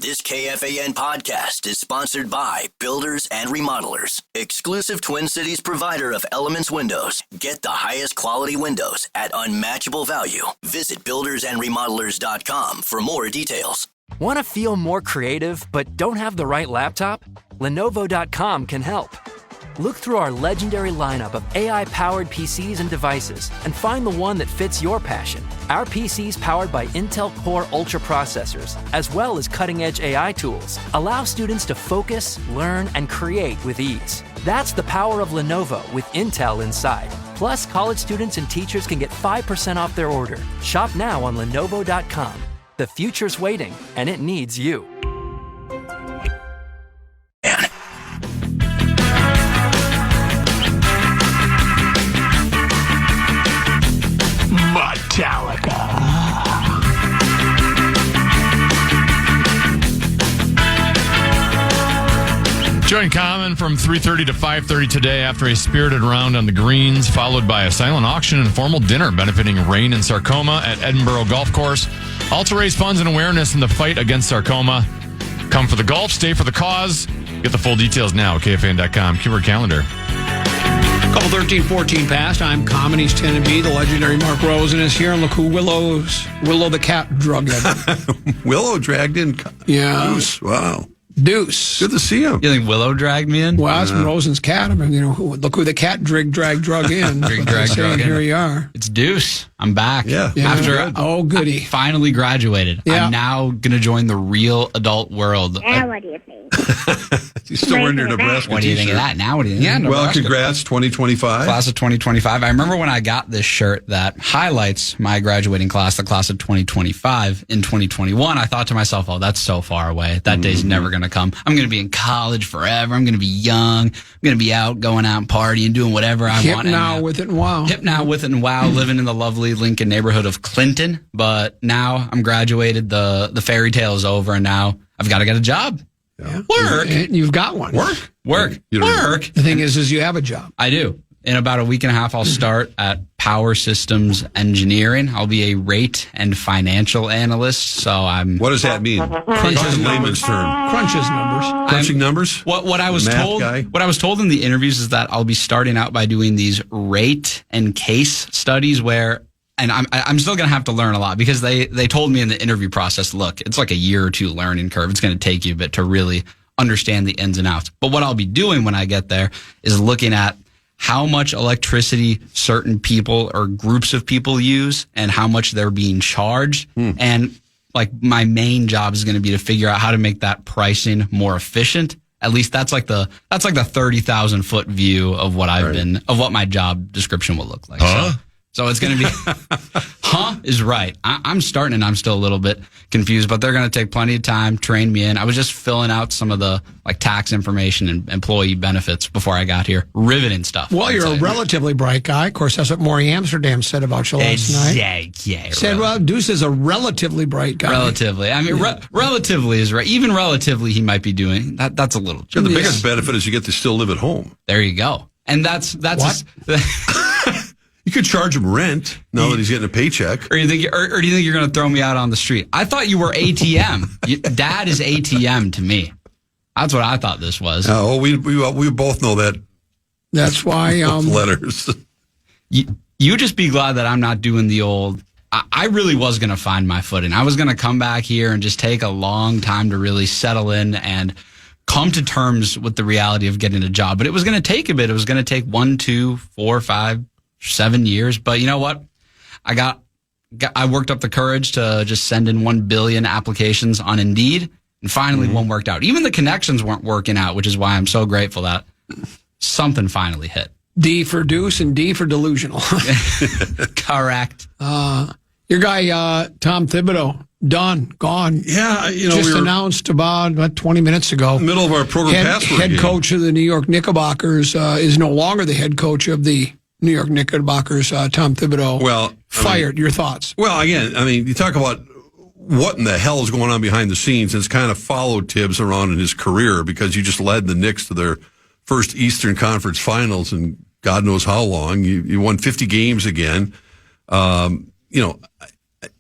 This KFAN podcast is sponsored by Builders and Remodelers, exclusive Twin Cities provider of Elements Windows. Get the highest quality windows at unmatchable value. Visit buildersandremodelers.com for more details. Want to feel more creative but don't have the right laptop? Lenovo.com can help. Look through our legendary lineup of AI-powered PCs and devices and find the one that fits your passion. Our PCs powered by Intel Core Ultra processors, as well as cutting-edge AI tools, allow students to focus, learn, and create with ease. That's the power of Lenovo with Intel inside. Plus, college students and teachers can get 5% off their order. Shop now on Lenovo.com. The future's waiting, and it needs you. Join Common from 3:30 to 5:30 today after a spirited round on the greens, followed by a silent auction and formal dinner benefiting rain and sarcoma at Edinburgh Golf Course. All to raise funds and awareness in the fight against sarcoma. Come for the golf, stay for the cause. Get the full details now at KFAN.com. Keyword calendar. Couple 13-14 past. I'm Common East Tennessee. The legendary Mark Rosen is here. And look who Willow the cat drugged in. Willow dragged in. Yeah. Deuce. Wow. Deuce. Good to see him. You think Willow dragged me in? Well, that's Rosen's cat. I mean, look who the cat drug in. drug in. Here you are. It's Deuce. I'm back. Yeah. After goody. I finally graduated. Yeah. I'm now going to join the real adult world. Now what do you think? You still wearing your Nebraska What do you think of that? Now what do you think? Yeah, Well, Nebraska. congrats, 2025. Class of 2025. I remember when I got this shirt that highlights my graduating class, the class of 2025 in 2021. I thought to myself, oh, that's so far away. That day's never going to come. I'm going to be in college forever. I'm going to be young. I'm going to be out, going out and partying, doing whatever I want. Hip now with it and wow. Hip now with it and wow, living in the lovely Lincoln neighborhood of Clinton. But now I'm graduated. The fairy tale is over, and now I've got to get a job. Yeah. Work. You've got one. Work. The thing is you have a job. I do. In about a week and a half, I'll start at Power Systems Engineering. I'll be a rate and financial analyst. So I'm. What does that mean? Crunches layman's term. Crunches numbers. Crunching numbers? What I was Math told. guy? What I was told in the interviews is that I'll be starting out by doing these rate and case studies where. And I'm still going to have to learn a lot because they told me in the interview process, look, it's like a year or two learning curve. It's going to take you a bit to really understand the ins and outs. But what I'll be doing when I get there is looking at how much electricity certain people or groups of people use and how much they're being charged. And like my main job is going to be to figure out how to make that pricing more efficient. At least that's like the 30,000 foot view of what of what my job description will look like. So it's going to be, is right. I'm starting and I'm still a little bit confused, but they're going to take plenty of time, train me in. I was just filling out some of the like tax information and employee benefits before I got here. Riveting stuff. Well, you're a relatively bright guy. Of course, that's what Maury Amsterdam said about you last night. Yeah. Said, well, Deuce is a relatively bright guy. Relatively. I mean, relatively is right. Even relatively, he might be doing that. That's a little. The biggest benefit is you get to still live at home. There you go. And that's what? You could charge him rent now that he's getting a paycheck. Or do you think you're going to throw me out on the street? I thought you were ATM. Dad is ATM to me. That's what I thought this was. We both know that. That's why letters. You just be glad that I'm not doing the old. I really was going to find my footing. I was going to come back here and just take a long time to really settle in and come to terms with the reality of getting a job. But it was going to take a bit. It was going to take 1, 2, 4, 5, 7 years. But you know what? I worked up the courage to just send in 1 billion applications on Indeed. And finally one worked out. Even the connections weren't working out, which is why I'm so grateful that something finally hit. D for Deuce and D for delusional. Correct. Your guy, Tom Thibodeau, done, gone. Yeah, just announced about 20 minutes ago. Middle of our program password head game. coach of the New York Knickerbockers is no longer the head coach of the New York Knickerbockers. Tom Thibodeau. Well, fired. Your thoughts? Well, again, you talk about what in the hell is going on behind the scenes. It's kind of followed Thibs around in his career because you just led the Knicks to their first Eastern Conference Finals in God knows how long. You won 50 games again. The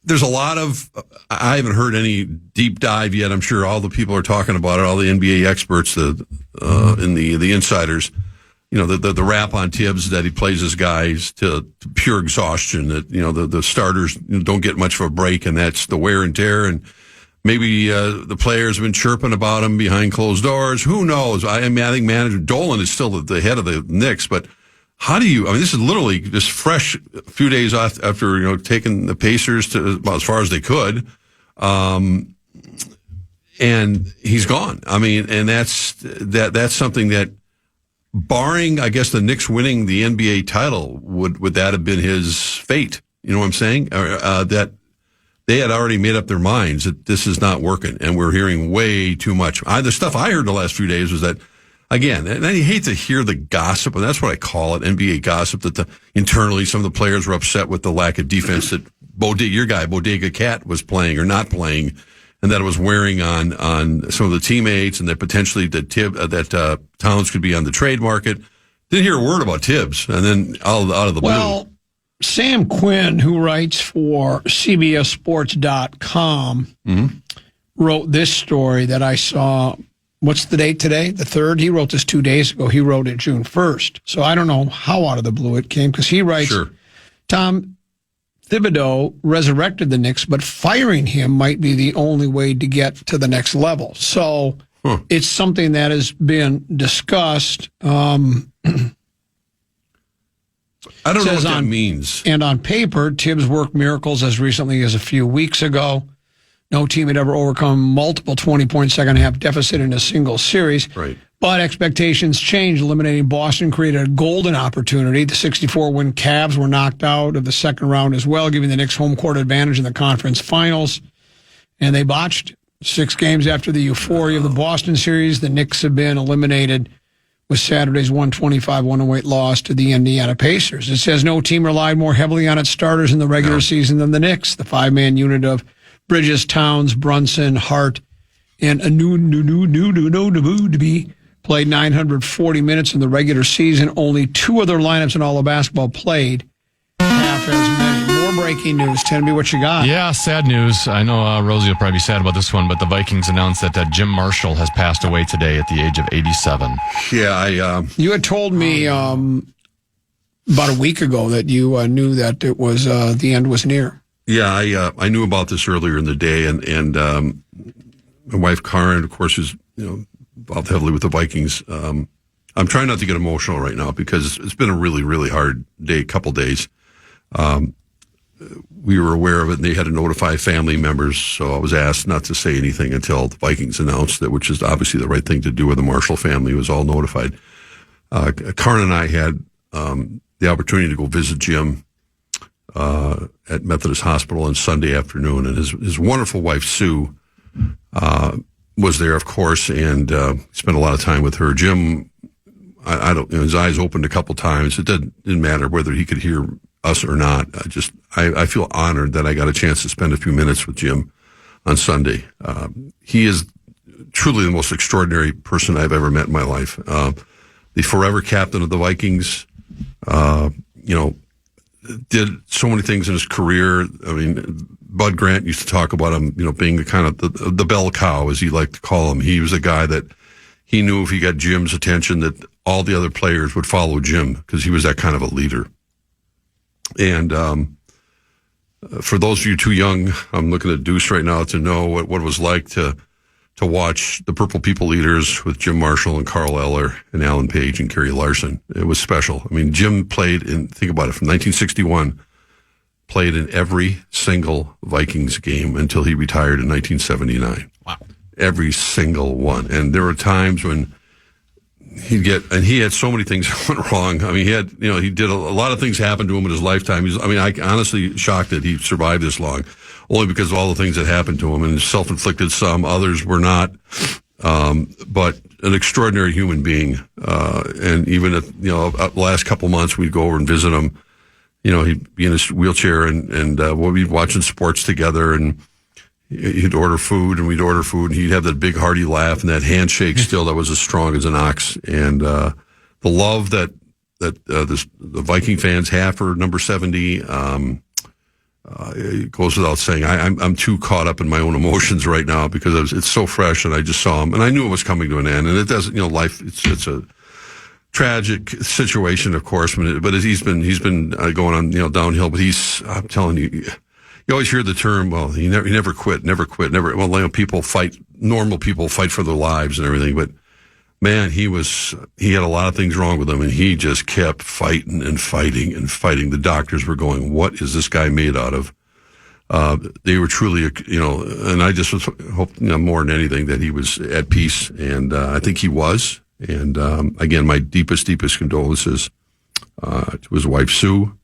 there's a lot of, I haven't heard any deep dive yet. I'm sure all the people are talking about it, all the NBA experts, and the insiders, the rap on Thibs that he plays his guys to pure exhaustion, that, the starters don't get much of a break, and that's the wear and tear. And maybe the players have been chirping about him behind closed doors. Who knows? I think manager Dolan is still the head of the Knicks, but how do you, this is literally just fresh, a few days after, taking the Pacers to about as far as they could. And he's gone. And that's something that, barring, I guess, the Knicks winning the NBA title, would that have been his fate? You know what I'm saying? That they had already made up their minds that this is not working, and we're hearing way too much. The stuff I heard the last few days was that, again, and I hate to hear the gossip, and that's what I call it, NBA gossip, that internally some of the players were upset with the lack of defense that your guy, Bodega Cat, was playing or not playing, and that it was wearing on some of the teammates, and that potentially that Towns could be on the trade market. Didn't hear a word about Thibs, and then out of the blue. Well, Sam Quinn, who writes for CBSSports.com, wrote this story that I saw. What's the date today? The 3rd? He wrote this 2 days ago. He wrote it June 1st. So I don't know how out of the blue it came, because he writes, sure. Tom Thibodeau resurrected the Knicks, but firing him might be the only way to get to the next level. So it's something that has been discussed. I don't know what that means. And on paper, Thibs worked miracles as recently as a few weeks ago. No team had ever overcome multiple 20-point second-half deficit in a single series. Right. But expectations changed. Eliminating Boston created a golden opportunity. The 64-win Cavs were knocked out of the second round as well, giving the Knicks home court advantage in the conference finals. And they botched 6 games after the euphoria of the Boston series. The Knicks have been eliminated with Saturday's 125-108 loss to the Indiana Pacers. It says no team relied more heavily on its starters in the regular season than the Knicks. The 5-man unit of Bridges, Towns, Brunson, Hart, and Anunoby played 940 minutes in the regular season. Only 2 other lineups in all of basketball played half as many. More breaking news. Tell me what you got. Yeah, sad news. I know Rosie will probably be sad about this one, but the Vikings announced that Jim Marshall has passed away today at the age of 87. Yeah, you had told me about a week ago that you knew that it was the end was near. Yeah, I knew about this earlier in the day, and my wife Karen, of course, is involved heavily with the Vikings. I'm trying not to get emotional right now because it's been a really, really hard couple days. We were aware of it, and they had to notify family members, so I was asked not to say anything until the Vikings announced it, which is obviously the right thing to do, where the Marshall family was all notified. Karen and I had the opportunity to go visit Jim at Methodist Hospital on Sunday afternoon, and his wonderful wife Sue was there, of course, and spent a lot of time with her. Jim, I don't, his eyes opened a couple times. It didn't matter whether he could hear us or not. I feel honored that I got a chance to spend a few minutes with Jim on Sunday. He is truly the most extraordinary person I've ever met in my life. The forever captain of the Vikings, did so many things in his career. I mean, Bud Grant used to talk about him, being the kind of the bell cow, as he liked to call him. He was a guy that he knew if he got Jim's attention that all the other players would follow Jim, because he was that kind of a leader. And for those of you too young, I'm looking at Deuce right now to know what it was like to watch the Purple People Eaters with Jim Marshall and Carl Eller and Alan Page and Kerry Larson. It was special. I mean, Jim played think about it, from 1961, played in every single Vikings game until he retired in 1979. Wow. Every single one. And there were times when he had so many things that went wrong. I mean, he did a lot of things happened to him in his lifetime. I honestly shocked that he survived this long, only because of all the things that happened to him, and self-inflicted some, others were not. But an extraordinary human being. And even at, the last couple months, we'd go over and visit him. He'd be in his wheelchair and we'd be watching sports together, and he'd order food, and we'd order food, and he'd have that big hearty laugh and that handshake still that was as strong as an ox. And the love that the Viking fans have for number 70, it goes without saying. I'm too caught up in my own emotions right now because it's so fresh, and I just saw him, and I knew it was coming to an end. And it doesn't, life. It's a tragic situation, of course, but he's been going on, downhill. But I'm telling you, you always hear the term, well, he never quit. Well, normal people fight for their lives and everything, but man, he had a lot of things wrong with him, and he just kept fighting and fighting and fighting. The doctors were going, what is this guy made out of? They were truly, and I just hope, more than anything, that he was at peace, and I think he was. And again, my deepest condolences to his wife, Sue,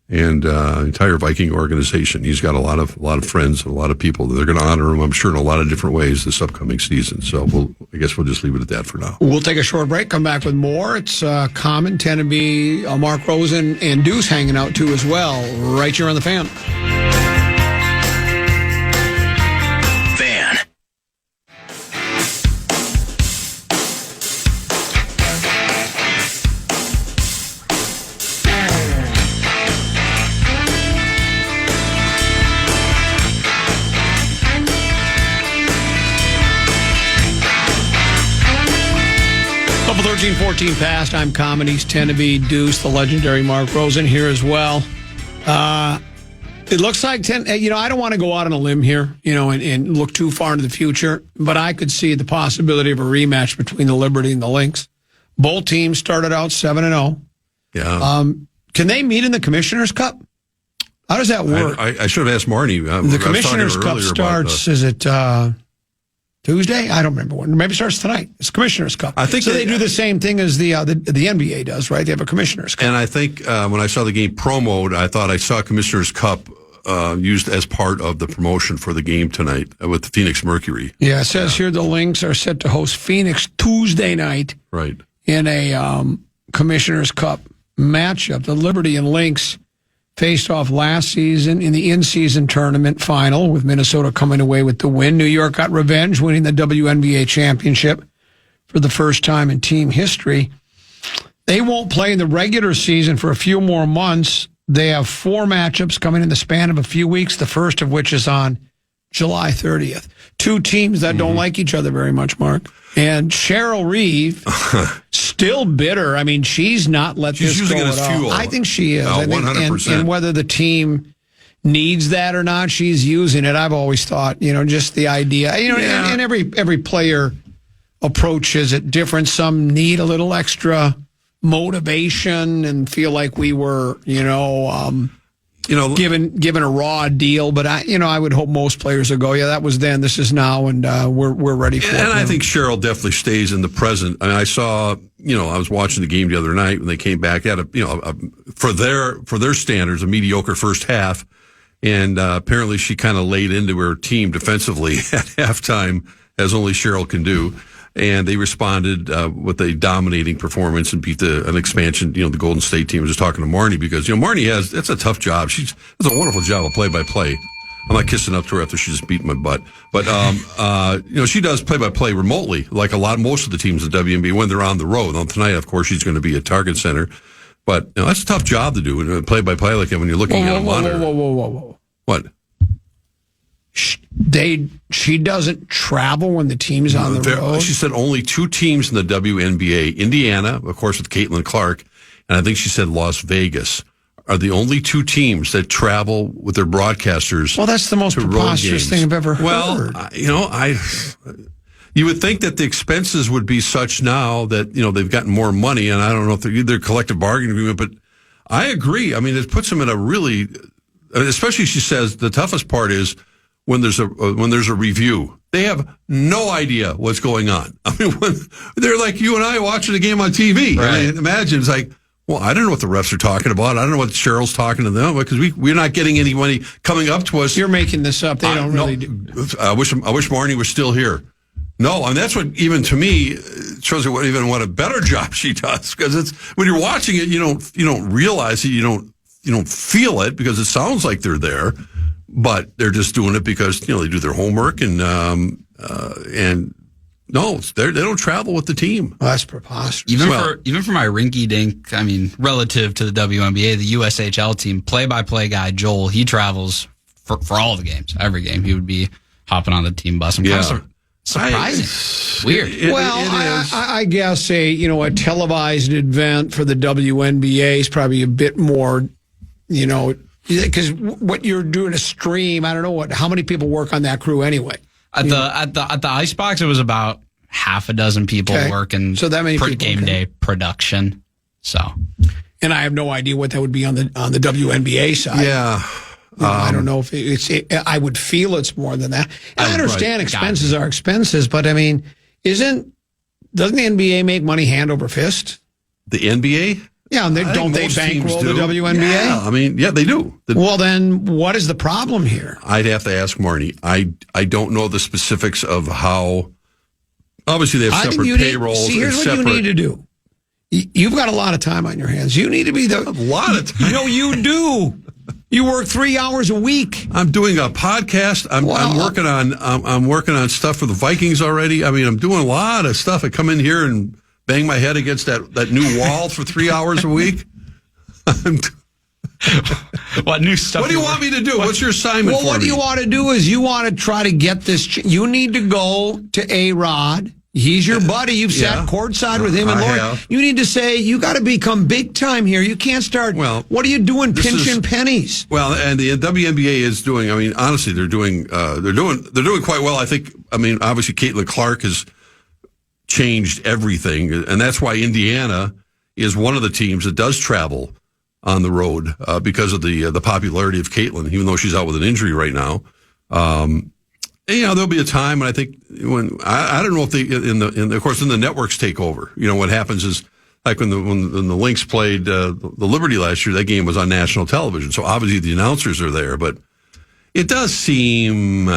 and entire Viking organization. He's got a lot of friends, a lot of people. They're going to honor him, I'm sure, in a lot of different ways this upcoming season. So I guess we'll just leave it at that for now. We'll take a short break, come back with more. It's common, tend to be Mark Rosen and Deuce hanging out too as well, right here on the Fan. Fan. Couple 13-14 past. I'm Comedies, tend to be Deuce, the legendary Mark Rosen here as well. It looks like I don't want to go out on a limb here, and look too far into the future, but I could see the possibility of a rematch between the Liberty and the Lynx. Both teams started out 7-0. Yeah. Can they meet in the Commissioner's Cup? How does that work? I should have asked Marnie. The Commissioner's Cup starts, is it Tuesday? I don't remember when. Maybe it starts tonight. It's Commissioner's Cup. I think so. They do the same thing as the NBA does, right? They have a Commissioner's Cup. And I think when I saw the game promoed, I thought I saw Commissioner's Cup used as part of the promotion for the game tonight with the Phoenix Mercury. Yeah, it says here the Lynx are set to host Phoenix Tuesday night. Right. In a Commissioner's Cup matchup. The Liberty and Lynx faced off last season in the in-season tournament final, with Minnesota coming away with the win. New York got revenge, winning the WNBA championship for the first time in team history. They won't play in the regular season for a few more months. They have 4 matchups coming in the span of a few weeks, the first of which is on July 30th. 2 teams that don't like each other very much, Mark. And Cheryl Reeve, still bitter. I mean, she's not let this go at all. Fuel. I think she is. I think, 100%. And whether the team needs that or not, she's using it. I've always thought, just the idea. And every player approaches it different. Some need a little extra motivation and feel like we were, given a raw deal, but I would hope most players will go, yeah, that was then, this is now, and we're ready for it. And I think Cheryl definitely stays in the present. I mean, I saw, I was watching the game the other night when they came back at for their standards, a mediocre first half, and apparently she kind of laid into her team defensively at halftime, as only Cheryl can do. And they responded with a dominating performance and beat an expansion, the Golden State team. I was just talking to Marnie because, Marnie that's a tough job. She does a wonderful job of play-by-play. I'm not kissing up to her after she just beat my butt. But, she does play-by-play remotely, like most of the teams in the WNBA when they're on the road. Now, tonight, of course, she's going to be at Target Center. But, that's a tough job to do, play-by-play like that when you're looking at a monitor. Whoa. What? She doesn't travel when the team's on the road. She said only 2 teams in the WNBA, Indiana, of course, with Caitlin Clark, and I think she said Las Vegas, are the only 2 teams that travel with their broadcasters. Well, that's the most preposterous thing I've ever heard. Well, you would think that the expenses would be such now that, they've gotten more money, and I don't know if they're collective bargaining agreement, but I agree. I mean, it puts them in a really, especially she says the toughest part is when there's a review. They have no idea what's going on. I mean, when they're like you and I watching a game on TV. Right. I mean, imagine it's like, well, I don't know what the refs are talking about. I don't know what Cheryl's talking to them because we're not getting anybody coming up to us. You're making this up. They don't really do. I wish Marnie was still here. No, and that's what even to me shows you what a better job she does, because it's when you're watching it, you don't realize it, you don't feel it because it sounds like they're there. But they're just doing it because they do their homework and No, they don't travel with the team. Well, that's preposterous. Even for my rinky dink, I mean, relative to the WNBA, the USHL team, play-by-play guy Joel, he travels for all the games, every game. He would be hopping on the team bus. Kind of surprising. Weird. It is. I guess a televised event for the WNBA is probably a bit more, because what you're doing a stream. I don't know how many people work on that crew anyway. At the Icebox, it was about half a dozen people working. So that many people, game day production. So, and I have no idea what that would be on the WNBA side. Yeah, I don't know if I would feel it's more than that. And I understand expenses are expenses, but I mean, doesn't the NBA make money hand over fist? The NBA? Yeah, and don't they bankroll the WNBA? Yeah, I mean, yeah, they do. Well, then what is the problem here? I'd have to ask Marnie. I don't know the specifics of how. Obviously, they have separate payrolls. Here's what you need to do. You've got a lot of time on your hands. You need to be a lot of time. No, you do. You work 3 hours a week. I'm doing a podcast. I'm working on stuff for the Vikings already. I mean, I'm doing a lot of stuff. I come in here and bang my head against that new wall for 3 hours a week. What new stuff? What do you want me to do? What's your assignment for me? What you want to do is you want to try to get this. You need to go to A-Rod. He's your buddy. You've sat courtside with him and Lauren. You need to say, you got to become big time here. You can't start. Well, what are you doing pinching pennies? Well, and the WNBA is doing, I mean, honestly, they're doing quite well. I think, I mean, obviously Caitlin Clark has changed everything. And that's why Indiana is one of the teams that does travel on the road because of the popularity of Caitlin, even though she's out with an injury right now. There'll be a time, and I think when I don't know if they of course the networks take over. What happens is like when the Lynx played the Liberty last year, that game was on national television, so obviously the announcers are there. But it does seem more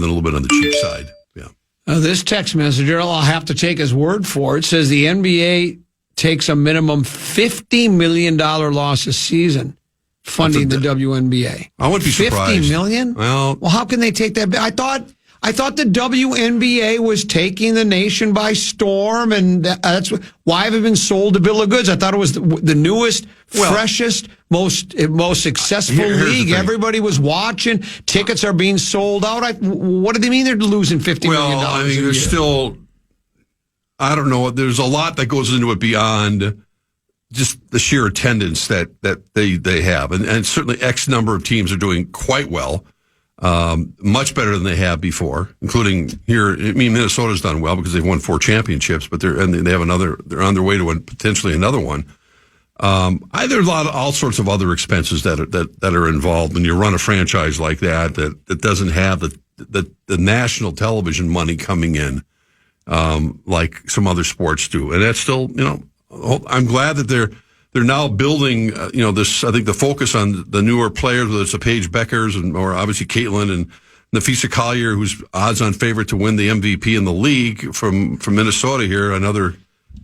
than a little bit on the cheap side. Yeah. This text messenger, I'll have to take his word for it. Says the NBA takes a minimum $50 million loss a season funding the WNBA. I wouldn't be surprised. $50 million? Well, how can they take that? I thought the WNBA was taking the nation by storm, and that's why have it been sold to bill of goods? I thought it was the newest, freshest, most successful league. Everybody was watching. Tickets are being sold out. What do they mean they're losing $50 million? Well, I mean, there's still, I don't know. There's a lot that goes into it beyond just the sheer attendance that they have. And certainly X number of teams are doing quite well, much better than they have before, including here. I mean, Minnesota's done well because they've won 4 championships, but they're on their way to potentially another one. There's all sorts of other expenses that are involved when you run a franchise like that doesn't have the national television money coming in, like some other sports do. And that's still, I'm glad that they're now building, this. I think the focus on the newer players, whether it's Paige Beckers or obviously Caitlin and Nafisa Collier, who's odds-on favorite to win the MVP in the league from Minnesota here, another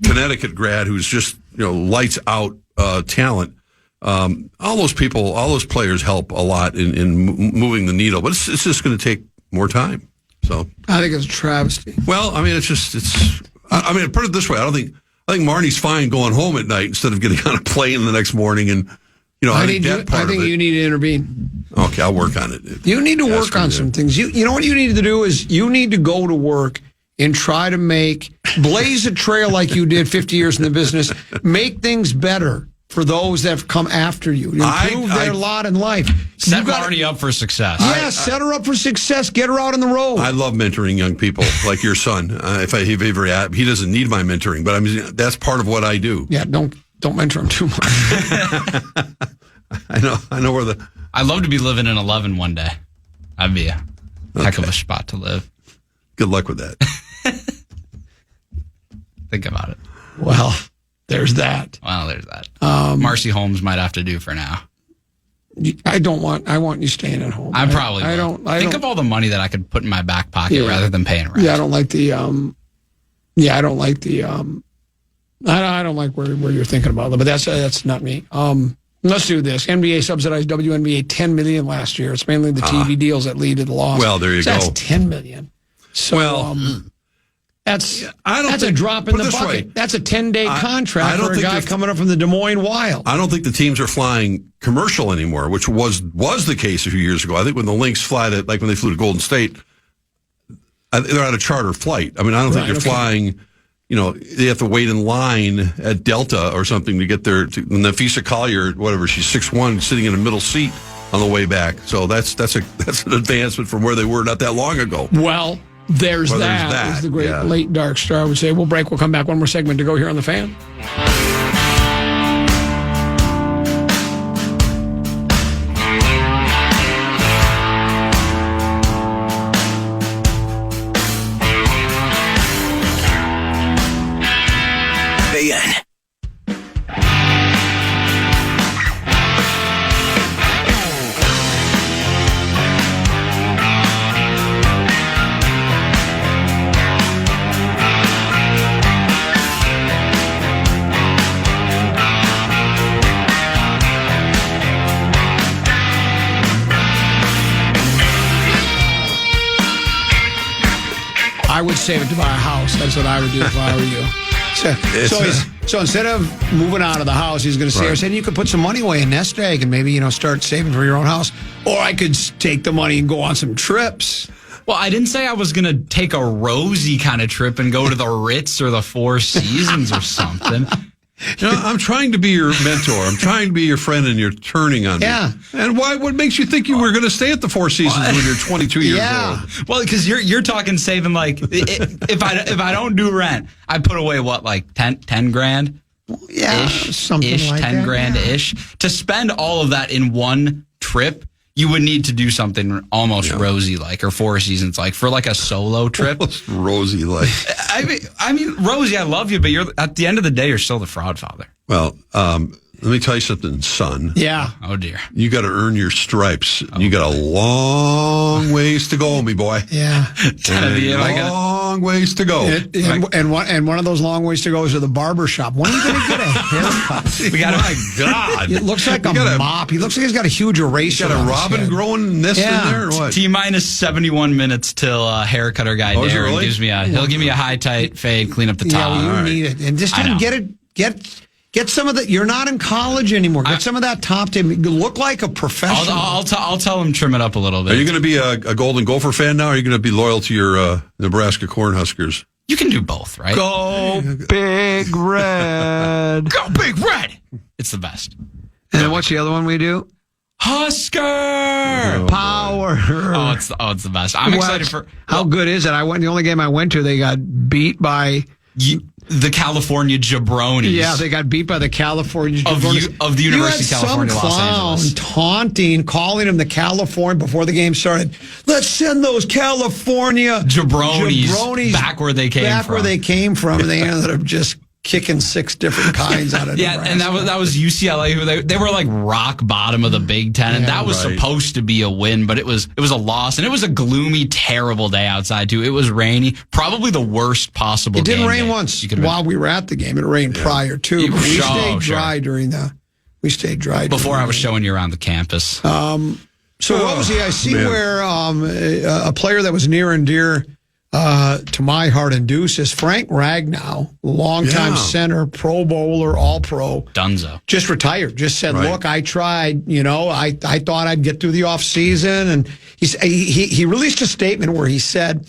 Connecticut grad who's just lights out talent. All those people, all those players help a lot in moving the needle, but it's just going to take more time. So I think it's a travesty. Well, I mean, put it this way, I think Marnie's fine going home at night instead of getting on a plane the next morning. And, I think you need to intervene. Okay, I'll work on it. You need to work on some things. You know what you need to do is you need to go to work and try to blaze a trail like you did 50 years in the business, make things better for those that have come after you. Improve their lot in life. Set Marnie up for success. Yeah, set her up for success. Get her out on the road. I love mentoring young people like your son. He doesn't need my mentoring, but I mean that's part of what I do. Yeah, don't mentor him too much. I know where I'd love to be living in 11 one day. That'd be a heck of a spot to live. Good luck with that. Think about it. Well, there's that. Marcy Holmes might have to do for now. I want you staying at home. I probably will. Think of all the money that I could put in my back pocket rather than paying rent. Yeah, I don't like I don't like where you're thinking about it, but that's not me. Let's do this. NBA subsidized WNBA $10 million last year. It's mainly the TV deals that lead to the loss. Well, there you go. That's $10 million. So, that's a drop in the bucket. That's a 10-day contract for a guy coming up from the Des Moines Wild. I don't think the teams are flying commercial anymore, which was the case a few years ago. I think when the Lynx fly that, like when they flew to Golden State, they're on a charter flight. I mean, I don't think they're flying. They have to wait in line at Delta or something to get there. Nafisa Collier, whatever, she's 6'1", sitting in a middle seat on the way back. So that's an advancement from where they were not that long ago. Well, there's that. As the great late dark star would say. We'll break. We'll come back. One more segment to go here on The Fan. KFAN. I would save it to buy a house. That's what I would do if I were you. So instead of moving out of the house, he's going to say, I said, you could put some money away in nest egg and maybe, start saving for your own house. Or I could take the money and go on some trips. Well, I didn't say I was going to take a Rosie kind of trip and go to the Ritz or the Four Seasons or something. I'm trying to be your mentor. I'm trying to be your friend, and you're turning on me. Yeah. And what makes you think you were going to stay at the Four Seasons when you're 22 years old? Well, because you're talking saving if I don't do rent, I put away what, 10 grand? Yeah, something like 10 that. grand ish. To spend all of that in one trip, you would need to do something almost Rosie-like or Four Seasons-like for a solo trip. Almost Rosie-like. I mean, Rosie, I love you, but at the end of the day, you're still the fraud father. Well, let me tell you something, son. Yeah. Oh, dear. You got to earn your stripes. You got a long ways to go, me boy. Yeah. Long ways to go. And one of those long ways to go is to the barber shop. When are you going to get a haircut? My God. It looks like a mop. He looks like he's got a huge eraser. Got a robin growing nest in there or what? T-minus 71 minutes till haircutter guy Darren gives me he'll give me a high tight fade, clean up the top. Yeah, you need it. And just get some of the. You're not in college anymore. Get some of that top to look like a professional. I'll tell him trim it up a little bit. Are you going to be a Golden Gopher fan now, or are you going to be loyal to your Nebraska Cornhuskers? You can do both, right? Go Big Red. Go Big Red. It's the best. And then what's the other one we do? Husker Power. Oh, it's the best. I'm excited for. How good is it? The only game I went to, they got beat by the California Jabronis. Yeah, they got beat by the California Jabronis. Of the University of California, Los Angeles. Taunting, calling them the California before the game started. Let's send those California Jabronis back where they came from. And they ended up just kicking 6 different kinds out of Nebraska. And that was UCLA. Who they were like rock bottom of the Big Ten, and that was supposed to be a win, but it was a loss, and it was a gloomy, terrible day outside too. It was rainy, probably the worst possible. It didn't rain day once while we were at the game. It rained prior too. But we stayed dry during the. We stayed dry before I was showing you around the campus. So what was he? I see where a player that was near and dear to my heart and Deuce is Frank Ragnow, longtime center, Pro Bowler, All-Pro. Dunzo. Just retired. Just said, look, I tried, I thought I'd get through the off season. And he released a statement where he said,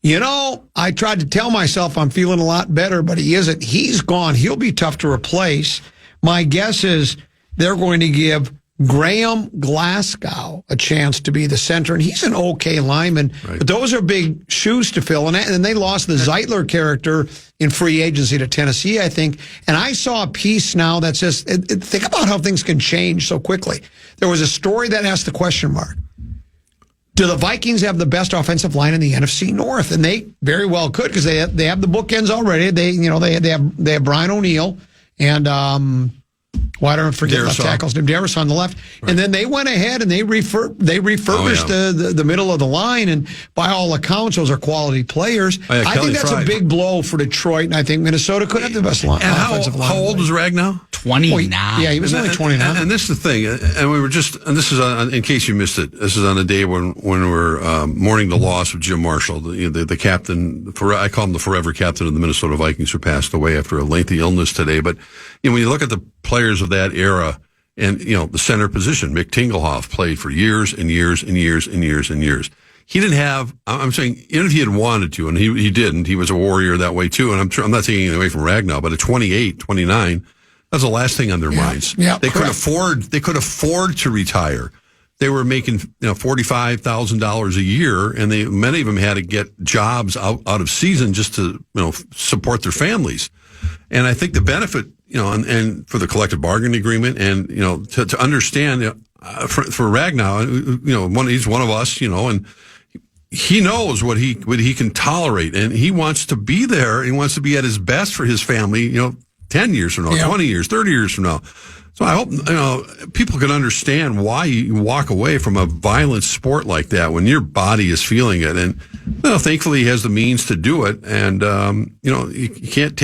I tried to tell myself I'm feeling a lot better, but he isn't. He's gone. He'll be tough to replace. My guess is they're going to give Graham Glasgow a chance to be the center, and he's an okay lineman. But those are big shoes to fill, and they lost the Zeitler character in free agency to Tennessee, I think. And I saw a piece now that says, think about how things can change so quickly. There was a story that asked the question mark, do the Vikings have the best offensive line in the NFC North? And they very well could, because they have the bookends already. They have Brian O'Neill and Why don't I forget left tackle's name? Darius on the left. Right. And then they went ahead and they refurbished the middle of the line. And by all accounts, those are quality players. I think that's a big blow for Detroit. And I think Minnesota could have the best line. And how old is Rag now? 29. Yeah, he was only 29. And this is the thing. And we were and this is in case you missed it, this is on a day when we're mourning the loss of Jim Marshall, the captain, I call him the forever captain of the Minnesota Vikings, who passed away after a lengthy illness today. But when you look at the players of that era, and the center position, Mick Tingelhoff played for years and years and years and years and years. He didn't have. I'm saying, even if he had wanted to, and he didn't, he was a warrior that way too. And I'm not taking it away from Ragnow, but at 28, 29, that's the last thing on their minds. Yeah, they could afford to retire. They were making $45,000 a year, and many of them had to get jobs out of season just to support their families. And I think the benefit, and for the collective bargaining agreement, and to understand, for Ragnow, he's one of us, and he knows what he can tolerate, and he wants to be there. He wants to be at his best for his family, 10 years from now, 20 years, 30 years from now. So I hope people can understand why you walk away from a violent sport like that when your body is feeling it. And thankfully he has the means to do it. And you can't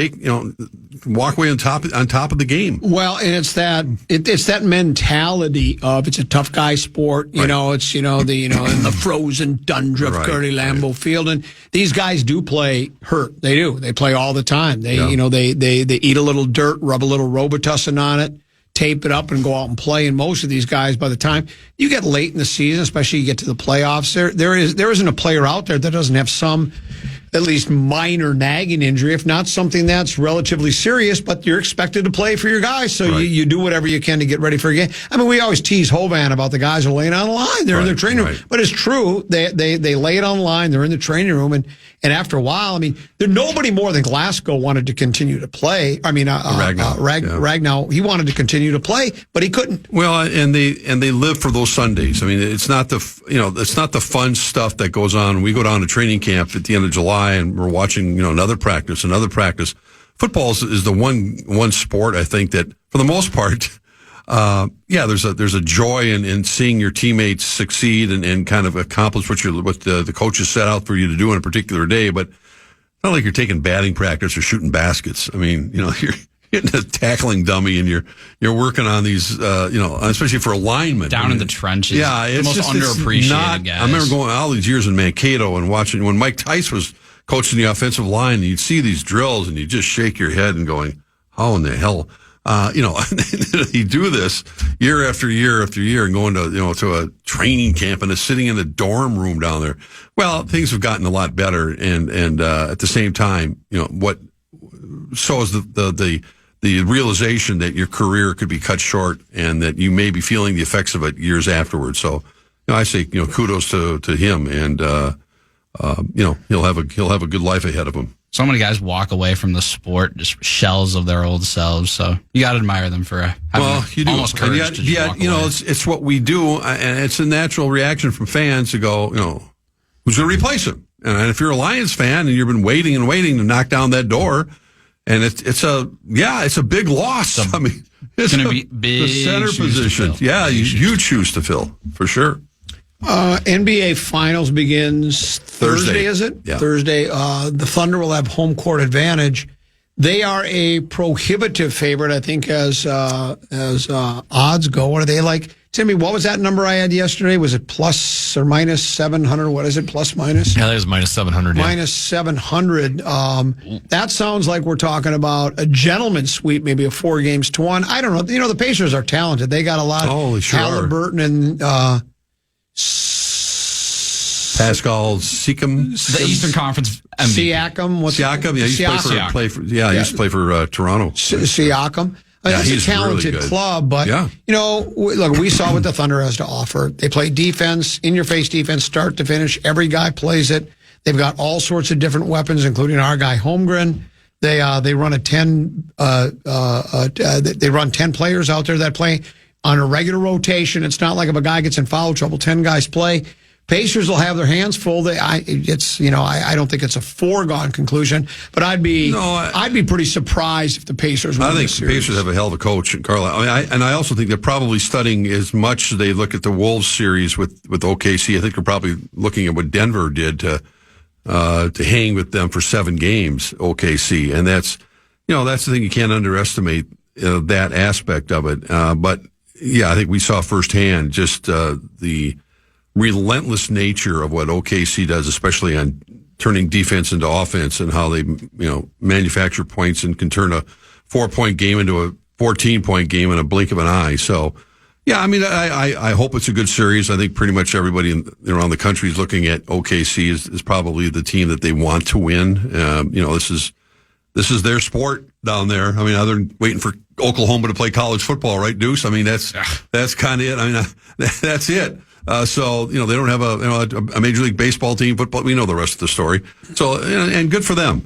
walk away on top of the game. Well, and it's that mentality of it's a tough guy sport. It's in the frozen tundra of Curry Lambeau Field, and these guys do play hurt. They do. They play all the time. They they eat a little dirt, rub a little Robitussin on it, tape it up, and go out and play. And most of these guys, by the time you get late in the season, especially you get to the playoffs, there isn't a player out there that doesn't have some at least minor nagging injury, if not something that's relatively serious, but you're expected to play for your guys. So you do whatever you can to get ready for a game. I mean, we always tease Hovan about the guys who are laying on the line. They're in their training room. But it's true. They lay it on the line. They're in the training room. And after a while, I mean, nobody more than Glasgow wanted to continue to play. I mean, Ragnow, he wanted to continue to play, but he couldn't. Well, and they live for those Sundays. I mean, it's not the fun stuff that goes on. We go down to training camp at the end of July and we're watching, another practice. Football is the one sport, I think, that for the most part, there's a joy in seeing your teammates succeed and kind of accomplish what the coaches set out for you to do in a particular day. But it's not like you're taking batting practice or shooting baskets. I mean, you're getting a tackling dummy and you're working on these, especially for a lineman. Down in the trenches. Yeah, it's the most underappreciated guys. I remember going all these years in Mankato and watching when Mike Tice was coaching the offensive line, and you'd see these drills and you just shake your head and going, how in the hell? You do this year after year after year and going to a training camp and sitting in a dorm room down there. Well, things have gotten a lot better. And at the same time, so is the realization that your career could be cut short and that you may be feeling the effects of it years afterwards. So, I say, kudos to him, and, he'll have a good life ahead of him. So many guys walk away from the sport just shells of their old selves. So you got to admire them for you do. Almost courage to just walk away. It's what we do, and it's a natural reaction from fans to go, who's going to replace him? And if you're a Lions fan and you've been waiting to knock down that door, and it's a big loss. I mean, it's going to be big. The center position, huge shoes to fill for sure. NBA Finals begins Thursday, is it? Yeah. Thursday. The Thunder will have home court advantage. They are a prohibitive favorite, I think, as odds go. What are they like? Timmy, what was that number I had yesterday? Was it plus or minus 700? What is it? Plus, minus? Yeah, that was minus 700. Minus 700. That sounds like we're talking about a gentleman's sweep, maybe a 4-1. I don't know. The Pacers are talented. They got a lot. Oh, sure. Halliburton and Pascal Siakam, the Eastern Conference MVP. Siakam, he used to play for Toronto. Siakam. He's a talented really club, but look, we saw what the Thunder has to offer. They play defense, in-your-face defense, start to finish. Every guy plays it. They've got all sorts of different weapons, including our guy Holmgren. They run they run 10 players out there that play on a regular rotation. It's not like if a guy gets in foul trouble, 10 guys play. Pacers will have their hands full. I don't think it's a foregone conclusion, but I'd be pretty surprised if the Pacers won. I think the Pacers have a hell of a coach, Carlisle. I also think they're probably studying as much as they look at the Wolves series with OKC. I think they're probably looking at what Denver did to hang with them for 7 games, OKC, and that's the thing, you can't underestimate that aspect of it. But yeah, I think we saw firsthand just the relentless nature of what OKC does, especially on turning defense into offense, and how they, manufacture points and can turn a 4-point game into a 14-point game in a blink of an eye. So, yeah, I mean, I hope it's a good series. I think pretty much everybody around the country is looking at OKC is probably the team that they want to win. This is their sport down there. I mean, other than waiting for Oklahoma to play college football, right, Deuce? I mean, that's kind of it. I mean, that's it. So, they don't have a Major League Baseball team, football. We know the rest of the story. So, and good for them.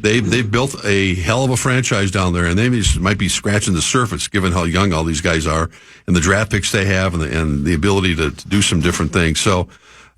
They've built a hell of a franchise down there, and they might be scratching the surface given how young all these guys are and the draft picks they have and the ability to do some different things. So,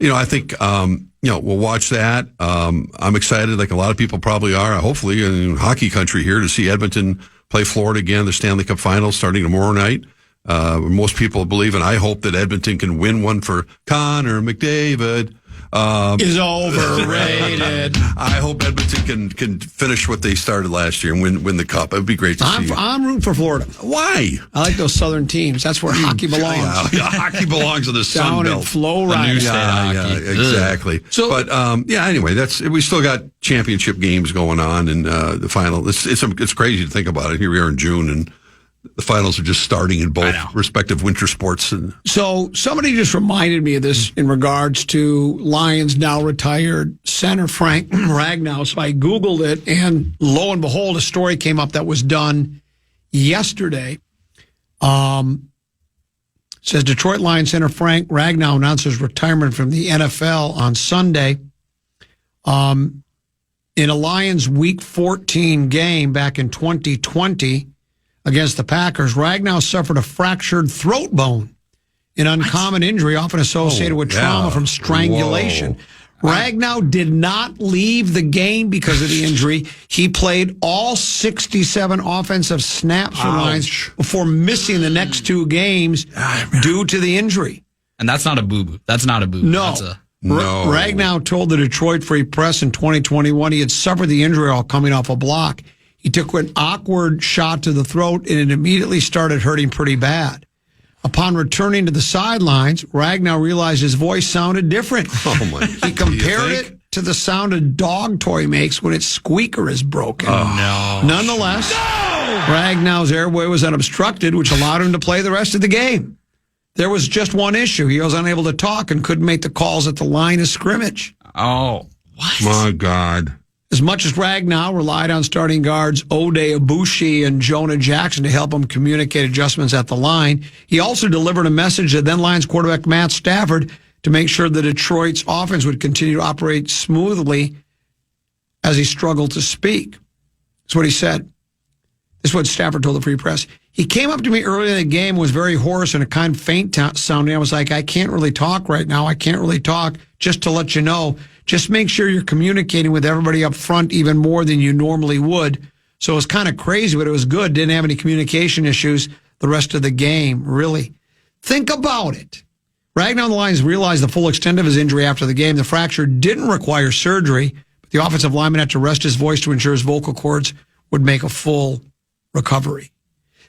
I think, we'll watch that. I'm excited, like a lot of people probably are, hopefully in hockey country here, to see Edmonton play Florida again, the Stanley Cup Finals starting tomorrow night. Most people believe, and I hope that Edmonton can win one for Connor McDavid. Is overrated. I hope Edmonton can finish what they started last year and win the cup. It would be great to see. I'm rooting for Florida. Why? I like those southern teams. That's where hockey belongs. Yeah, hockey belongs in the Sun Belt. Down in Florida. Yeah, exactly. So, but anyway, we still got championship games going on, and the final. It's crazy to think about it. Here we are in June, and the finals are just starting in both respective winter sports. So somebody just reminded me of this in regards to Lions now retired center Frank Ragnow. So I Googled it, and lo and behold, a story came up that was done yesterday. Says Detroit Lions center Frank Ragnow announces retirement from the NFL on Sunday. In a Lions Week 14 game back in 2020, against the Packers, Ragnow suffered a fractured throat bone, an uncommon injury often associated with trauma from strangulation. Whoa. Ragnow did not leave the game because of the injury. He played all 67 offensive snaps for Lions before missing the next 2 games due to the injury. And that's not a boo-boo. That's not a boo-boo. No. Ragnow told the Detroit Free Press in 2021 he had suffered the injury while coming off a block. He took an awkward shot to the throat, and it immediately started hurting pretty bad. Upon returning to the sidelines, Ragnow realized his voice sounded different. Oh my! He compared it to the sound a dog toy makes when its squeaker is broken. Oh, no. Nonetheless, Ragnow's airway was unobstructed, which allowed him to play the rest of the game. There was just one issue. He was unable to talk and couldn't make the calls at the line of scrimmage. Oh, what? My God. As much as Ragnow relied on starting guards Ode Ibushi and Jonah Jackson to help him communicate adjustments at the line, he also delivered a message to then Lions quarterback Matt Stafford to make sure that Detroit's offense would continue to operate smoothly as he struggled to speak. That's what he said. This is what Stafford told the Free Press. He came up to me early in the game, was very hoarse and a kind of faint sounding. I was like, I can't really talk right now. I can't really talk. Just to let you know, just make sure you're communicating with everybody up front even more than you normally would. So it was kind of crazy, but it was good. Didn't have any communication issues the rest of the game, really. Think about it. Ragnow and the Lions realized the full extent of his injury after the game. The fracture didn't require surgery, but the offensive lineman had to rest his voice to ensure his vocal cords would make a full recovery.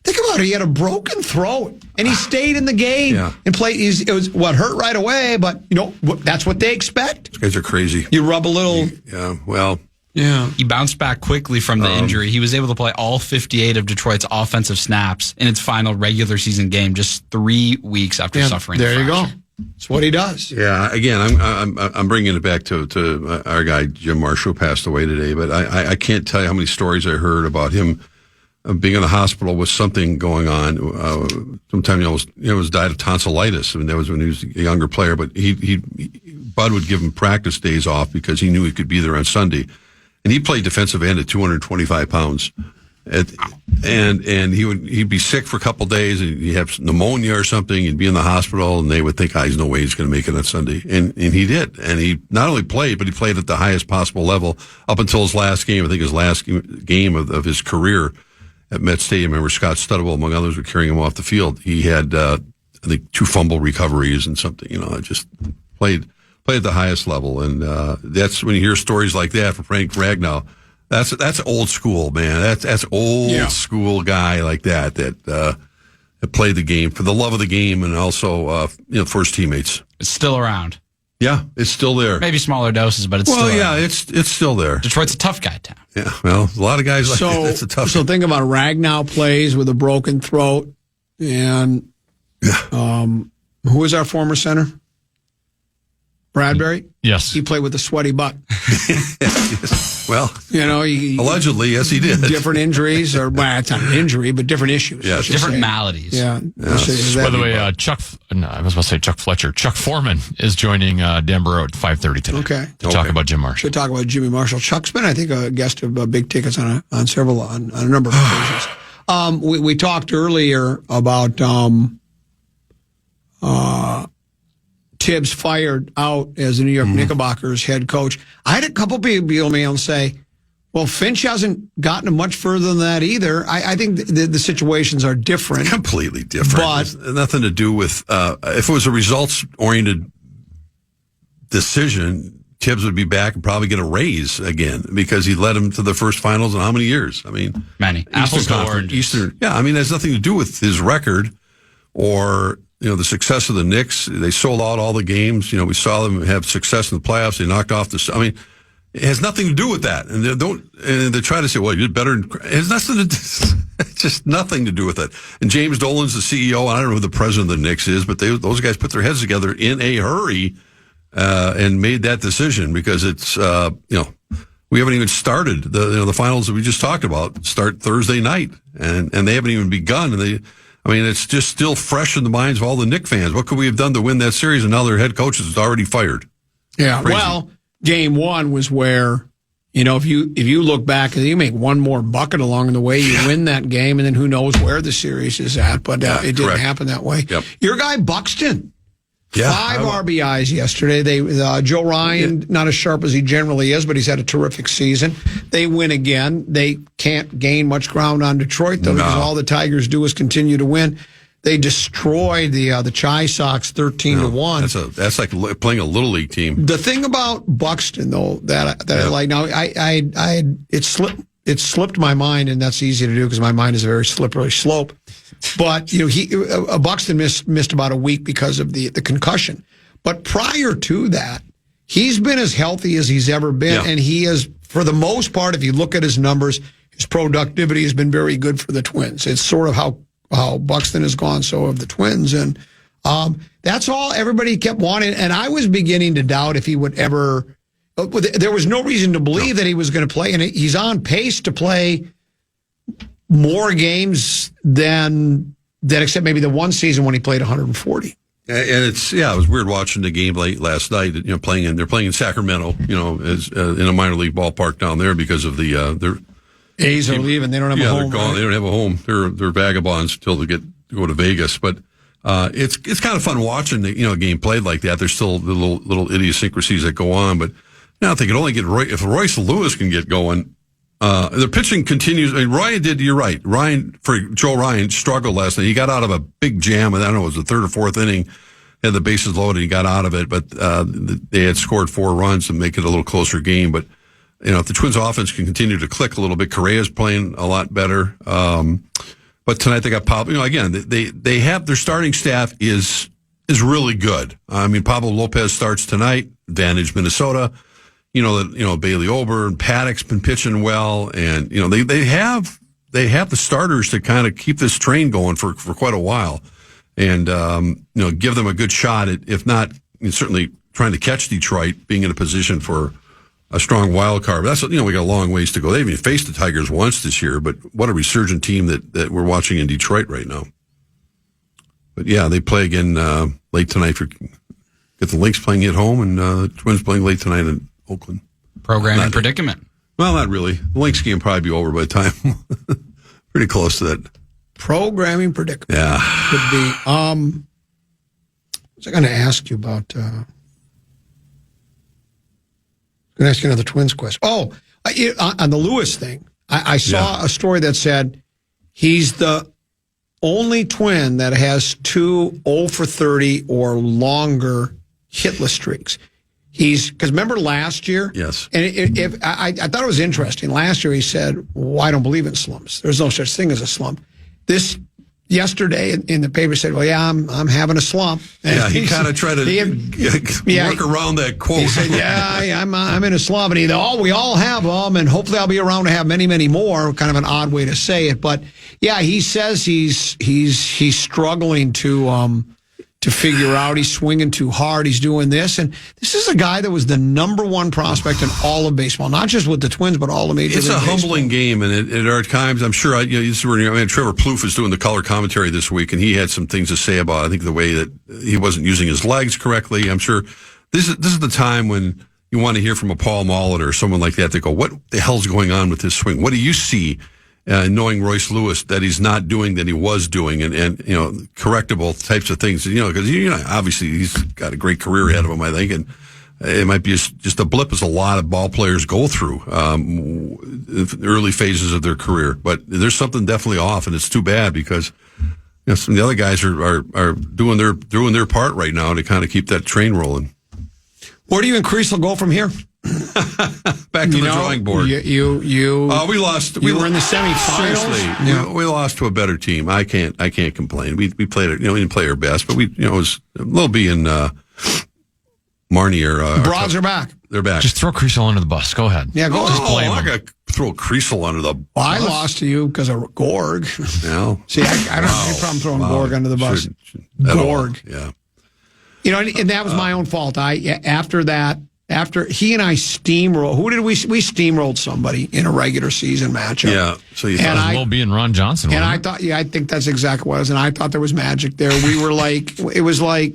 Think about it. He had a broken throat, and he stayed in the game and played. It was hurt right away, but that's what they expect. These guys are crazy. You rub a little. Yeah. He bounced back quickly from the injury. He was able to play all 58 of Detroit's offensive snaps in its final regular season game just 3 weeks after suffering the fracture. There you go. That's what he does. Yeah. Again, I'm bringing it back to our guy Jim Marshall, who passed away today, but I can't tell you how many stories I heard about him being in the hospital with something going on. Sometime he was died of tonsillitis. I mean, that was when he was a younger player. But Bud would give him practice days off because he knew he could be there on Sunday. And he played defensive end at 225 pounds. And he'd be sick for a couple of days, and he'd have pneumonia or something. He'd be in the hospital, and they would think, there's no way he's going to make it on Sunday. And he did. And he not only played, but he played at the highest possible level up until his last game. I think his last game of his career at Met Stadium. I remember Scott Studable, among others, were carrying him off the field. He had, I think, 2 fumble recoveries and something. Just played at the highest level. And that's when you hear stories like that from Frank Ragnow. That's old school, man. That's old school guy like that played the game for the love of the game, and also for his teammates. It's still around. Yeah, it's still there. Maybe smaller doses, but it's still around. it's still there. Detroit's a tough guy town. Yeah, well, a lot of guys like that. That's a tough. So think about Ragnow plays with a broken throat, and who is our former center? Bradbury? Yes. He played with a sweaty butt. Yes. Well, allegedly, yes, he did. Different injuries, or it's not an injury, but different issues. Yeah, different maladies. Yeah. By the way, I was about to say Chuck Fletcher. Chuck Foreman is joining Dan Burrow at 5:30 today. Okay. To talk about Jim Marshall. We'll talk about Jimmy Marshall. Chuck's been, I think, a guest of Big Tickets on a number of occasions. We talked earlier about Thibs fired out as the New York Knickerbockers head coach. I had a couple people email and say, well, Finch hasn't gotten much further than that either. I think the situations are different. Completely different. But it's nothing to do with, if it was a results-oriented decision, Thibs would be back and probably get a raise again because he led him to the first finals in how many years? I mean, many. Apples to oranges. Yeah, I mean, it has nothing to do with his record or the success of the Knicks. They sold out all the games. We saw them have success in the playoffs. They knocked off it has nothing to do with that. And they try to say, well, you did better. It has nothing just nothing to do with it. And James Dolan's the CEO. I don't know who the president of the Knicks is, but those guys put their heads together in a hurry and made that decision because it's, we haven't even started the finals that we just talked about start Thursday night and they haven't even begun. And it's just still fresh in the minds of all the Knicks fans. What could we have done to win that series? And now their head coach is already fired. Yeah. Crazy. Well, game one was where, if you look back and you make one more bucket along the way, you win that game, and then who knows where the series is at. But it didn't happen that way. Yep. Your guy Buxton. Yeah, 5 RBIs yesterday. Joe Ryan, not as sharp as he generally is, but he's had a terrific season. They win again. They can't gain much ground on Detroit, though, because all the Tigers do is continue to win. They destroyed the Chi Sox 13-1. That's like playing a little league team. The thing about Buxton, though, that I like now, it slipped my mind, and that's easy to do because my mind is a very slippery slope. But Buxton missed about a week because of the concussion. But prior to that, he's been as healthy as he's ever been, and he is, for the most part, if you look at his numbers, his productivity has been very good for the Twins. It's sort of how Buxton has gone, so have the Twins, and that's all everybody kept wanting. And I was beginning to doubt if he would ever. There was no reason to believe that he was going to play, and he's on pace to play more games than except maybe the one season when he played 140. And it was weird watching the game late last night. They're playing in Sacramento, as in a minor league ballpark down there because of their A's are leaving. They don't have a home. They're gone. Right? They don't have a home. They're vagabonds until they go to Vegas. But it's kind of fun watching a game played like that. There's still the little idiosyncrasies that go on, but now if they could only get if Royce Lewis can get going. The pitching continues. I mean, you're right. Joe Ryan struggled last night. He got out of a big jam, and I don't know, it was the third or fourth inning. Had the bases loaded, he got out of it, but they had scored 4 runs to make it a little closer game. But if the Twins' offense can continue to click a little bit, Correa's playing a lot better. But tonight they got Pablo. Again, they have their starting staff is really good. I mean, Pablo Lopez starts tonight. Advantage Minnesota. Bailey Ober and Paddock's been pitching well, and they have the starters to kind of keep this train going for quite a while, and give them a good shot at, if not certainly trying to catch Detroit, being in a position for a strong wild card. But that's we got a long ways to go. They haven't even faced the Tigers once this year, but what a resurgent team that we're watching in Detroit right now. But yeah, they play again late tonight. Get the Lynx playing at home, and the Twins playing late tonight in Oakland. Programming predicament. Well, not really. The Lynx game will probably be over by the time Pretty close to that. Programming predicament. Yeah. Could be. What was I going to ask you about? I'm going to ask you another Twins question. Oh, on the Lewis thing, I saw a story that said he's the only Twin that has 2 0 for 30 or longer hitless streaks. Because remember last year? Yes. And I thought it was interesting. Last year he said, well, I don't believe in slumps. There's no such thing as a slump. Yesterday in the paper said, well, yeah, I'm having a slump. And yeah, he kind of tried to work around that quote. He said, yeah, I'm in a slump. And we all have them, and hopefully I'll be around to have many, many more. Kind of an odd way to say it. But, yeah, he says he's struggling to figure out. He's swinging too hard. He's doing this. And this is a guy that was the number 1 prospect in all of baseball, not just with the Twins, but all the major league baseball. It's a humbling game, and at our times, I'm sure, Trevor Plouffe was doing the color commentary this week, and he had some things to say about, I think, the way that he wasn't using his legs correctly. I'm sure this is the time when you want to hear from a Paul Molitor or someone like that to go, what the hell's going on with his swing? What do you see? Knowing Royce Lewis that he's not doing that he was doing, and correctable types of things, because obviously he's got a great career ahead of him, I think, and it might be just a blip as a lot of ball players go through early phases of their career. But there's something definitely off, and it's too bad because some of the other guys are doing their part right now to kind of keep that train rolling. Where do you and Creasel go from here? Back to the drawing board. We lost. We were in the semifinals. Seriously, we lost to a better team. I can't complain. We played it. We didn't play our best, but it was Lil B and Marnie Broads are back. They're back. Just throw Creasel under the bus. Go ahead. Yeah, go. Just blame him. I got to throw Creasel under the bus. I lost to you because of Gorg. No. See, I don't have any problem throwing Gorg under the bus. Gorg. Yeah. And that was my own fault. After he and I steamrolled, who did we steamrolled somebody in a regular season matchup. Yeah. So you thought Lil B and Ron Johnson. And I thought, I think that's exactly what it was. And I thought there was magic there. We were it was like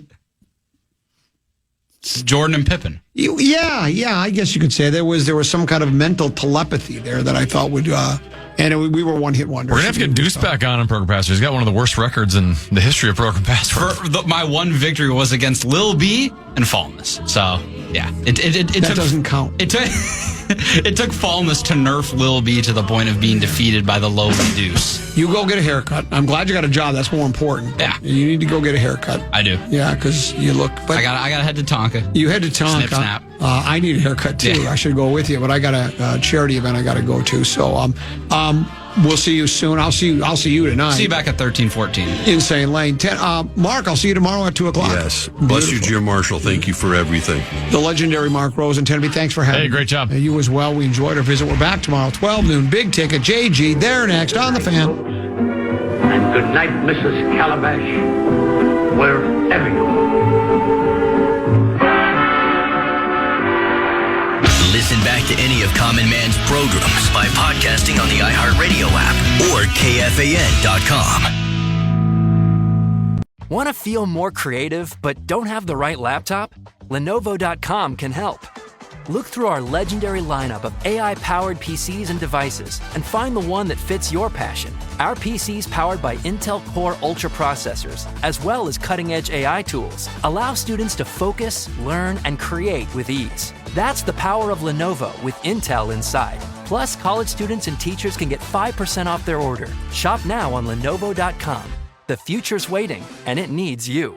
Jordan and Pippen. Yeah, I guess you could say there was some kind of mental telepathy there that I thought would, we were one hit wonders. We're gonna have to get Deuce back on Program Passer. He's got one of the worst records in the history of Program Passer. My one victory was against Lil B and Fallness. So yeah, that doesn't count. It took Fallness to nerf Lil B to the point of being defeated by the lowly Deuce. You go get a haircut. I'm glad you got a job. That's more important. Yeah, you need to go get a haircut. I do. Yeah, because you look. But I got to head to Tonka. You head to Tonka. Snip, snap. I need a haircut too. Yeah. I should go with you, but I got a charity event I got to go to. So we'll see you soon. I'll see you tonight. See you back at 1314 Insane Lane. Mark, I'll see you tomorrow at 2:00. Yes. Bless you, Jim Marshall. Thank you for everything. The legendary Mark Rosen. Tenby, thanks for having me. Hey, great job. And you as well. We enjoyed our visit. We're back tomorrow, 12 noon. Big Ticket. JG. There next on the Fan. And good night, Mrs. Calabash, wherever you are. Listen back to any of Common Man's programs by podcasting on the iHeartRadio app or KFAN.com. Want to feel more creative but don't have the right laptop? Lenovo.com can help. Look through our legendary lineup of AI-powered PCs and devices and find the one that fits your passion. Our PCs powered by Intel Core Ultra processors, as well as cutting-edge AI tools, allow students to focus, learn, and create with ease. That's the power of Lenovo with Intel inside. Plus, college students and teachers can get 5% off their order. Shop now on Lenovo.com. The future's waiting, and it needs you.